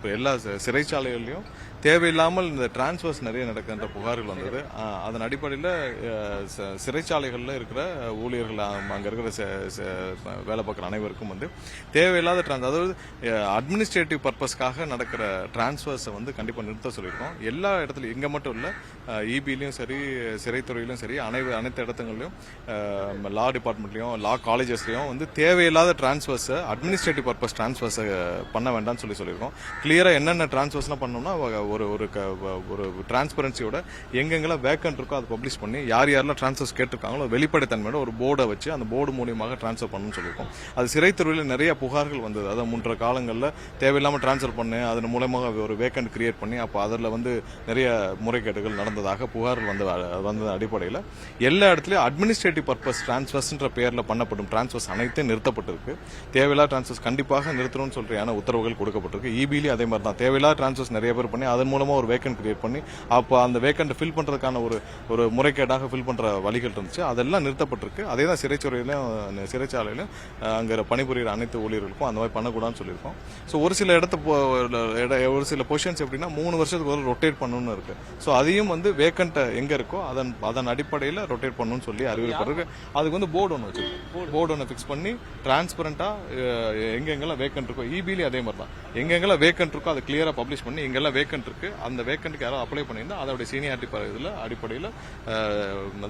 இப்போ எல்லா சிறைச்சாலைகள்லையும் தேவையில்லாமல் இந்த டிரான்ஸ்ஃபர்ஸ் நிறைய நடக்கின்ற புகார்கள் வந்தது. அதன் அடிப்படையில் சிறைச்சாலைகளில் இருக்கிற ஊழியர்கள், அங்கே இருக்கிற வேலை பார்க்குற அனைவருக்கும் தேவையில்லாத அதாவது அட்மினிஸ்ட்ரேட்டிவ் பர்பஸ்க்காக நடக்கிற டிரான்ஸ்ஃபர்ஸை கண்டிப்பாக நிறுத்த சொல்லியிருக்கோம். எல்லா இடத்துலையும், இங்கே மட்டும் இல்லை, இபிலையும் சரி, சிறைத்துறையிலும் சரி, அனைத்து இடத்துலையும், லா டிபார்ட்மெண்ட்லையும், லா காலேஜஸ்லையும் தேவையில்லாத டிரான்ஸ்ஃபர்ஸை, அட்மினிஸ்ட்ரேட்டிவ் பர்பஸ் டிரான்ஸ்ஃபர்ஸை பண்ண வேண்டாம்னு சொல்லியிருக்கோம். கிளியராக என்னென்ன டிரான்ஸ்ஃபர்ஸ்லாம் பண்ணோம்னா ஒரு டிரான்ஸ்பரன்சியோட எங்கெங்கெல்லாம் வேக்கன்ட் இருக்கோ அதை பப்ளிஷ் பண்ணி யாரெல்லாம் டிரான்ஸ்ஃபர்ஸ் கேட்டிருக்காங்களோ வெளிப்படைத்தன்மையோட ஒரு போர்டை வச்சு அந்த போர்டு மூலியமாக டிரான்ஸ்ஃபர் பண்ணணும்னு சொல்லியிருக்கோம். அது சிறைத்துறையில் நிறைய புகார்கள் வந்தது. அதை முன்ற காலங்களில் தேவையில்லாமல் டிரான்ஸ்ஃபர் பண்ணி அதன் மூலமாக ஒரு வேக்கன்ட் கிரியேட் பண்ணி அப்போ அதில் நிறைய முறைகேடுகள் நடந்ததாக புகார்கள் வந்த அடிப்படையில் எல்லா இடத்துலையும் அட்மினிஸ்ட்ரேட்டிவ் பர்பஸ் டிரான்ஸ்ஃபர்ஸ்ன்ற பேரில் பண்ணப்படும் டிரான்ஸ்ஃபர்ஸ் அனைத்தும் நிறுத்தப்பட்டிருக்கு. தேவையில்லாத டிரான்ஸ்ஃபர்ஸ் கண்டிப்பாக நிறுத்தணும்னு சொல்றியான உத்தரவுகள் கொடுக்கப்பட்டிருக்கு. இபிலையும் அதே மாதிரி தான் தேவையில்லாத டிரான்ஸ்ஃபர்ஸ் நிறைய பேர் பண்ணி அதன் மூலமா ஒரு வேக்கன்ட் கிரியேட் பண்ணி அப்போ அந்த வேக்கன்ட் ஃபில் பண்றதுக்கான ஒரு முறைகேடாக ஃபில் பண்ற வழிகள் இருந்துச்சு. அதெல்லாம் நிறுத்தப்பட்டிருக்கு. அதே தான் சிறைச்சாலையிலும் அங்கே பணிபுரிகிற அனைத்து ஊழியர்களுக்கும் அந்த மாதிரி பண்ணக்கூடாதுன்னு சொல்லியிருக்கோம். ஸோ ஒரு சில பொசிஷன்ஸ் எப்படின்னா 3 வருஷத்துக்கு ஒரு ரொட்டேட் பண்ணணும்னு இருக்கு. ஸோ அதையும் வேக்கன்ட் எங்க இருக்கோ அதன் அடிப்படையில் ரொட்டேட் பண்ணணும்னு சொல்லி அறிவிக்கப்பட்டிருக்கு. அதுக்கு போர்டு ஒன்று வச்சிருக்கோம். போர்டு ஒன்று ஃபிக்ஸ் பண்ணி டிரான்ஸ்பரண்டா எங்கெங்கெல்லாம் வேக்கன்ட் இருக்கோ, இபிலையும் அதே மாதிரி தான் எங்கெங்கெல்லாம் வேக்கன்ட் இருக்கோ அதை கிளியரா பப்ளிஷ் பண்ணி இங்கெல்லாம் வேக்கன்ட் இருக்கு, அந்த வேக்கன்ட்க்கு யாரும் அப்ளை பண்ணியிருந்தா அதோட சீனியாரிட்டி இதில் அடிப்படையில்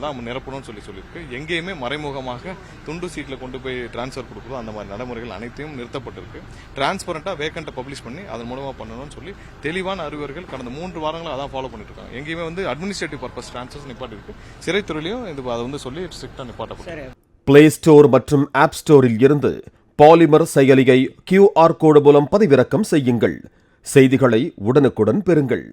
தான் நிரப்பணும்னு சொல்லியிருக்கு. எங்கேயுமே மறைமுகமாக துண்டு சீட்டில் கொண்டு போய் டிரான்ஸ்ஃபர் கொடுக்குறோம் அந்த மாதிரி நடைமுறைகள் அனைத்தையும் நிறுத்தப்பட்டிருக்கு. டிரான்ஸ்பரண்டா வேக்கண்ட்டை பப்ளிஷ் பண்ணி அதன் மூலமாக பண்ணணும்னு சொல்லி தெளிவான அறிவுரைகள் கடந்த 3 வாரங்களும் அதான் ஃபாலோ பண்ணிட்டு இருக்காங்க. எங்கேயுமே அட்மினிஸ்ட்ரேட்டிவ் பர்பஸ் டிரான்ஸ்ஃபர்ஸ் நிப்பாட்டிருக்கு. சிறைத்துறையிலும் அதை சொல்லி ஸ்ட்ரிக்டா நிப்பாட்டப்படும். பிளே ஸ்டோர் மற்றும் ஆப் ஸ்டோரில் இருந்து பாலிமர் செயலியை QR கோடு மூலம் பதிவிறக்கம் செய்யுங்கள். செய்திகளை உடனுக்குடன் பெறுங்கள்.